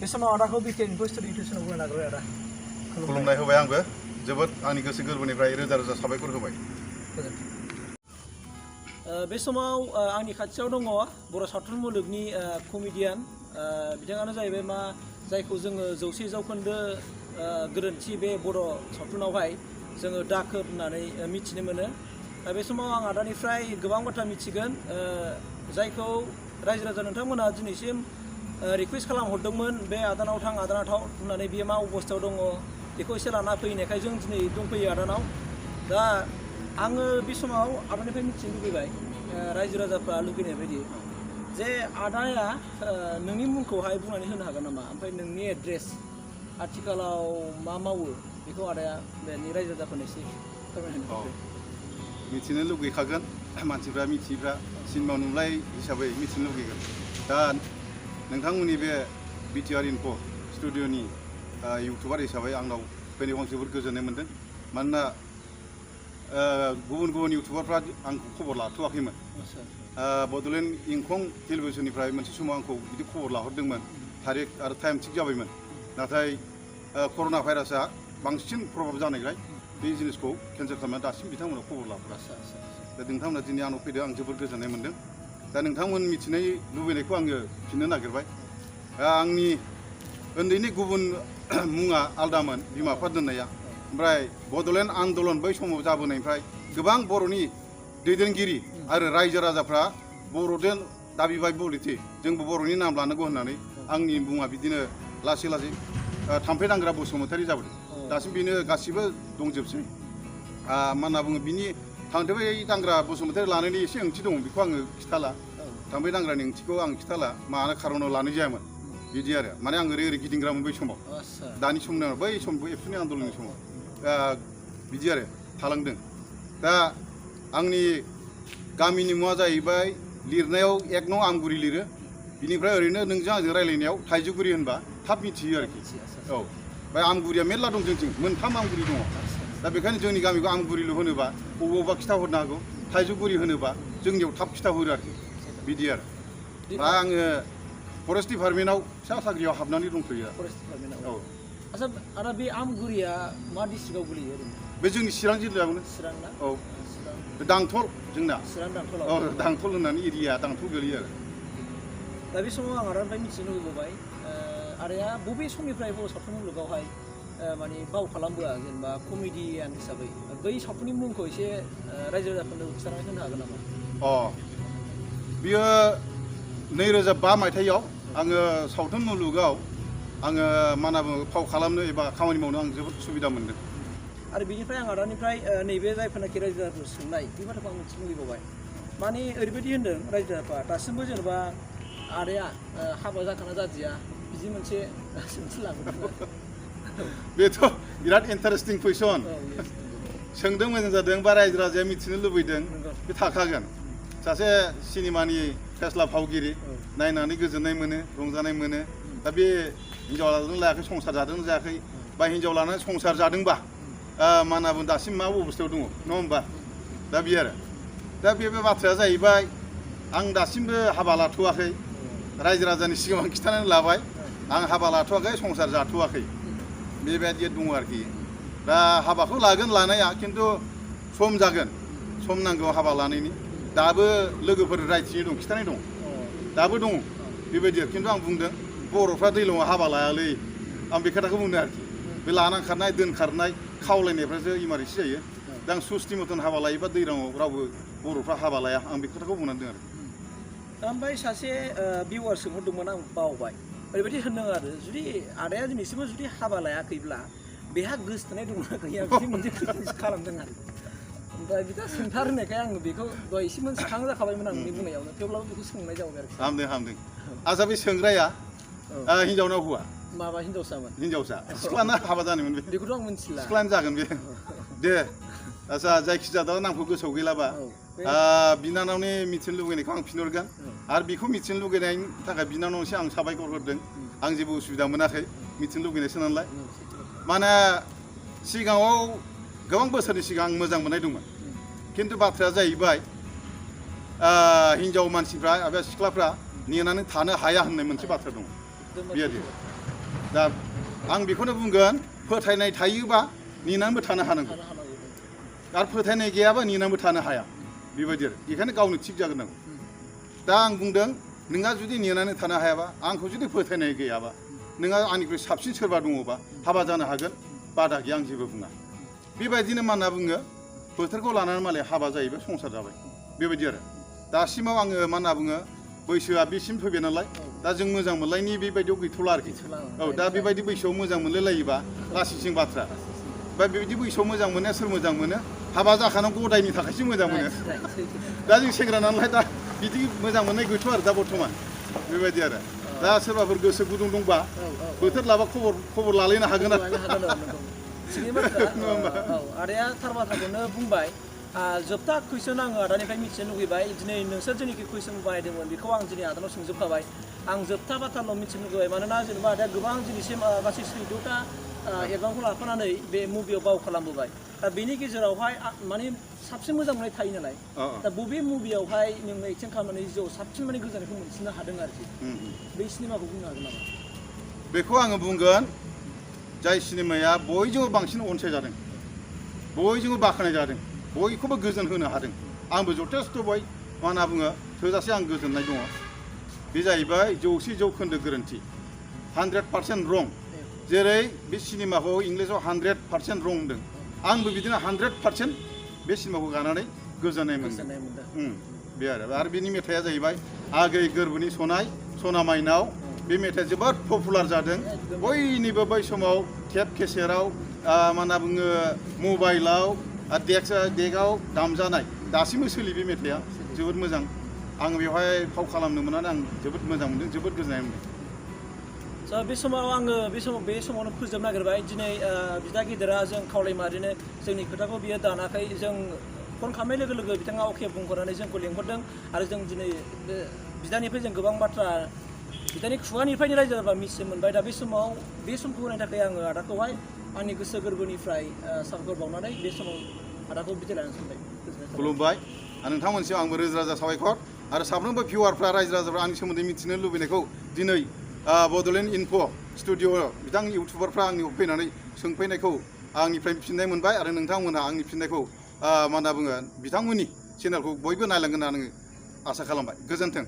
बे समाव आदाखौ बिटिआरनिफ्राय स्टुडि इन्टारभिउसनाव होनो नागिरबाय आदा खुलुमनाय होबाय आंबो जोबोद आंनि गोसो गोरबोनिफ्राय रोजा रोजा साबायखर होबाय बे समाव आंनि खाथियाव दङ बर' सावथुन मुलुगनि कमेडियान बिथाङानो जाहैबाय मा जायखौ जोङो 100 जौखोन्दो गोरोन्थि बे बर' सावथुनावहाय जोङो दाखोर होननानै मिथिनो मोनो बे समाव आं आदानिफ्राय गोबां बाथ्रा मिथिगोन जायखौ रायजो राजा नोंथांमोना दिनैसिम रिकुवेस्ट खालामहरदोंमोन बे आदानाव थां आदानाव थां होननानै बियो मा अबस्थायाव दङ बेखौ एसे लाना फैनायखाय जों दिनै दंफैयो आदानाव दा आङो बे समाव आदानिफ्राय मिथिनो लुबैबाय रायजो राजाफ्रा लुबैनाय बायदि जे आदाया नोंनि मुंखौहाय बुंनानै होनो हागोन नामा ओमफ्राय नोंनि एड्रेस आथिखालाव मा मावो बेखौ आदाया बेनि रायजो राजाफोरनो एसे फोरमायनो हागोन मिथिनो लुगैखागोन मानसिफ्रा मिथिग्रा सिनेमा नुलाय हिसाबै मिथिनो लुगैगोन दा नोंथांमोननि बे बिटिआर इनफो स्टुडिअनि इउटुबार हिसाबै आंनाव फैनायाव आं जोबोद गोजोननाय मोन्दों मानोना गुबुन गुबुन इउटुबारफ्रा आंखौ खबर लाथ'वाखैमोन बड'लेण्ड इंखं टेलिभिजननिफ्राय मोनसे समाव आंखौ बिदि खबर लाहरदोंमोन थारिख आरो टाइम थिग जाबायमोन नाथाय कर'ना भाइरासआ बांसिन प्रभाब जानायलाय बे जिनिसखौ केन्सेल खालामनानै दासिम बिथांमोना खबर लाहरा दा नोंथांमोना दिनै आंनाव फैदों आं जोबोद गोजोननाय मोन्दों दा नोंथांमोन मिथिनाय लुबैनायखौ आङो फिननो नागिरबाय आंनि उन्दैनि गुबुन मुङा आलदामोन बिमा बिफा दोननाया ओमफ्राय बड'लेण्ड आन्दलन बै समाव जाबोनायनिफ्राय गोबां बर'नि दैदेनगिरि आरो रायजो राजाफ्रा बर'जों दाबिबाय बलिथि जोंबो बर'नि नाम लानांगौ होननानै आंनि मुङा बिदिनो लासै लासै थाम्फै दांग्रा बसुमतारी जाबोदों दासिम बेनो गासिबो दंजोबसै मा होनना बुङो बिनि थाम्फै दांग्रा बसुमतारी लानायनि एसे ओंथि दङ बेखौ आङो खिथाला थाम्फै दांग्रानि ओंथिखौ आं खिथाला मानो खार'नाव लानाय जायामोन बिदि आरो माने आं ओरै गिदिंग्रामोन बै समाव दानि सम नङा बै सम एबसुनि आन्दलननि समाव बिदि आरो थालांदों दा आंनि गामिनि मुङा जाहैबाय लिरनायाव 1 नं आमगुरि लिरो बिनिफ्राय ओरैनो नोंजों आंजों रायलायनायाव थाइजौगुरि होनबा थाब मिथियो आरोखि औ ओमफ्राय आमगुरिया मेरला दं जोंथिं 3 आमगुरि दङ दा बेखायनो जोंनि गामिखौ आमगुरिल' होनोबा बबेयावबा खिथाहरनो हागौ थाइजौगुरि होनोबा जोंनियाव थाब खिथाहरो आरोखि बिदि आरो दा आङो फरेस्ट डिपार्टमेन्टआव फिसा साख्रियाव हाबनानै दंथ'यो फरेस्ट डिपार्टमेन्टआव औ आচ্ছা आदा बे आमगुरिया मा डिस्ट्रिक्टआव गोलैयो ओरैनो बे जोंनि चिरां जिल्लायावनो चिरां ना औ दांथल जोंना चिरां दांथलाव औ दांथल होननानै एरिया दांथल गोलैयो आरो दा बे समाव आं आदानिफ्राय मिथिनो लुबैबाय आदाया बबे समनिफ्राय बर' सावथुन मुलुगावहाय माने बाव खालामबोआ जेनेबा कमेडियान हिसाबै बै सावथुननि मुंखौ एसे रायजो राजाफोरनो खिन्थानानै होनो हागोन नामा बियो 2005 मायथाइयाव आङो सावथुन मुलुगाव आङो मा होनना बुङो फाव खालामनो एबा खामानि मावनो आं जोबोद सुबिदा मोन्दों आरो बेनिफ्राय आं आदानिफ्राय नैबे जायफोरनाखि रायजो राजाफोर सोंनाय बे बाथ्राखौ आं मिथिनो लुबैबावबाय माने ओरैबायदि होन्दों रायजो राजाफ्रा दासिमबो जेनेबा आदाया हाबा जाखाना जादिया बिदि मोनसे सोंथि लाबोदों बेथ' बिराद इन्टारेस्टिं कुइसन सोंदों मोजां जादों बा रायजो राजाया मिथिनो लुबैदों बे थाखागोन सासे सिनेमानि फेस्ला फावगिरि नायनानै गोजोननाय मोनो रंजानाय मोनो दा बे हिन्जाव लादों लायाखै संसार जादों जायाखै बा हिन्जाव लानानै संसार जादोंबा मा होनना बुङो दासिम मा अबस्थायाव दङ नङा होमबा दा बे आरो दा बे बाथ्राया जाहैबाय आं दासिमबो हाबा लाथ'वाखै रायजो राजानि सिगाङाव खिन्थानानै लाबाय आं हाबा लाथ'वाखै संसार जाथ'वाखै बेबायदि दङ आरोखि दा हाबाखौ लागोन लानाया खिन्थु सम जागोन सम नांगौ हाबा लानायनि दाबो लोगोफोर रायथिनाय दं खिन्थानाय दं दाबो दङ बेबायदि खिन्थु आं बुंदों बर'फ्रा दैज्लाङाव हाबा लायालै आं बे खोथाखौ बुंदों आरोखि बे लानांखारनाय दोनखारनाय खावलायनायफ्रासो इमारजेन्सि जायो दा आं सुस्थि मथन हाबा लायोबा दैज्लाङाव रावबो बर'फ्रा हाबा लाया आं बे खोथाखौ बुंनानै दं आरोखि ओमफ्राय सासे भिउवार सोंहरदोंमोन आं बावबाय ओरैबायदि होनदों आरो जुदि आदाया दिनैसिमबो जुदि हाबा लायाखैब्ला बेहा गोसथोनाय दंना गैया बिदि मोनसे खालामदों आरो ओमफ्राय बिदा सोंथार होननायखाय आङो बेखौ दहाय एसे मोनथिखां जाखाबायमोन आंनि बुंनायावनो थेवब्लाबो बेखौ सोंनाय जाबाय आरोखि हामदों आच्ছা बे सोंग्राया हिन्जावना हौवा माबा हिन्जावसामोन हिन्जावसा सिख्लाना हाबा जानोमोन बेखौथ' आं मिथिला सिख्लानो जागोन बे दे आच्ছা जायखिजाया दा नामखौ गोसोआव गैलाबा बिनानावनि मिथिनो लुगैनायखौ आं फिनहरगोन आरो बेखौ मिथिनो लुगैनायनि थाखाय बिनानावनिसो आं साबायखर होदों आं जेबो उसुबिदा मोनाखै मिथिनो लुगैनायसो नालाय माने सिगाङाव गोबां बोसोरनि सिगां आं मोजां मोननाय दंमोन खिन्थु बाथ्राया जाहैबाय हिन्जाव मानसिफ्रा एबा सिख्लाफ्रा नेनानै थानो हाया होननाय मोनसे बाथ्रा दं बेबायदि दा आं बेखौनो बुंगोन फोथायनाय थायोबा नेनानैबो थानो हानांगौ आरो फोथायनाय गैयाबा नेनानैबो थानो हाया बेबायदि आरो बेखायनो गावनो थिग जाग्रोनांगौ दा आं बुंदों नोंहा जुदि नेनानै थानो हायाबा आंखौ जुदि फोथायनाय गैयाबा नोंहा आंनिख्रुइ साबसिन सोरबा दङबा हाबा जानो हागोन बादा गैया आं जेबो बुङा बेबायदिनो मा होनना बुङो बोथोरखौ लानानै मालाय हाबा जाहैबाय संसार जाबाय बेबायदि आरो दासिमाव आङो मा होनना बुङो बैसोआ बेसिम फैबाय नालाय दा जों मोजां मोनलायनि बेबायदियाव गैथ'ला आरोखि औ दा बेबायदि बैसोआव मोजां मोनलायलायोबा लासिंसिं बाथ्रा बा बेबायदि बैसोआव मोजां मोननाया सोर मोजां मोनो हाबा जाखानांगौ गदायनि थाखायसो मोजां मोनो दा जों सेंग्रा नालाय दा बिदि मोजां मोननाय गैथ' आरो दा बर्थमान बेबायदि आरो दा सोरबाफोर गोसो गुदुं दंबा बोथोर लाबा खबर लालायनो हागोन आरो आदाया थार बाथ्राखौनो बुंबाय जोबथा कुइसन आङो आदानिफ्राय मिथिनो लुगैबाय दिनै नोंसोर जेनोखि कुइसन बानायदोंमोन बेखौ आं दिनै आदानाव सोंजोबखाबाय आं जोबथा बाथ्राल' मिथिनो लुगैबाय मानोना जेनेबा आदाया गोबां दिनैसिम गासै 14टा एलबामखौ लाफानानै बे मुभियाव बाव खालामबोबाय दा बेनि गेजेरावहाय माने साबसिन मोजां मोननाय थायो नालाय दा बबे मुभियावहाय नोङो एक्टिं खालामनानै जिउआव साबसिन माने गोजोननायखौ मोनसिननो हादों आरोखि बे सिनेमाखौ बुंनो हागोन नामा बेखौ आङो बुंगोन जाय सिनेमाया बयजोंबो बांसिन अनसायजादों बयजोंबो बाख्नाय जादों बयखौबो गोजोन होनो हादों आंबो जथेस्थ' मा होनना बुङो थोजासे आं गोजोननाय दङ बे जाहैबाय 100% गोरोन्थि 100% रं जेरै बे सिनेमाखौ इंलिसाव 100% रं होनदों आंबो बिदिनो 100% बे सिनेमाखौ गानानै गोजोननाय मोनदों बे आरो बेनि मेथाइआ जाहैबाय आगै गोरबोनि सना माइनाव बे मेथाइआ जोबोद पपुलार जादों बयनिबो बै समाव टेप केसेटआव मा होनना बुङो मबाइलाव डेकआव दामजानाय दासिमबो सोलियो बे मेथाइआ जोबोद मोजां आं बेवहाय फाव खालामनो मोननानै आं जोबोद मोजां मोनदों जोबोद गोजोननाय मोनदों बे समाव आङो बे समावनो फोजोबनो नागिरबाय दिनै बिदा गिदिरा जों खावलायमारिनो जोंनि खोथाखौ बियो दानाखै जों फन खालामनाय लोगो लोगो बिथाङा अके बुंहरनानै जोंखौ लेंहरदों आरो जों दिनै बिदानिफ्राय जों गोबां बाथ्रा बिदानि खुगानिफ्रायनो रायज्लायबा मिथिनो मोनबाय दा बे समाव बे समखौ होनायनि थाखाय आङो आदाखौहाय आंनि गोसो गोरबोनिफ्राय साबायखर बावनानै बे समाव आदाखौ बिदाय लानो सानबाय खुलुमबाय नोंथांमोनसिम आंबो रोजा रोजा साबायखर आरो साफ्रोमबो भिउवारफ्रा रायजो राजाफ्रा आंनि सोमोन्दै मिथिनो लुबैनायखौ दिनै बड'लेण्ड इनफ' स्टुडिअ' बिथां इउटुबारफ्रा आंनियाव फैनानै सोंफैनायखौ आंनिफ्राय फिननाय मोनबाय आरो नोंथांमोनहा आंनि फिननायखौ मा होनना बुङो बिथांमोननि चेनेलखौ बयबो नायलांगोन होनना आङो आसा खालामबाय गोजोन्थों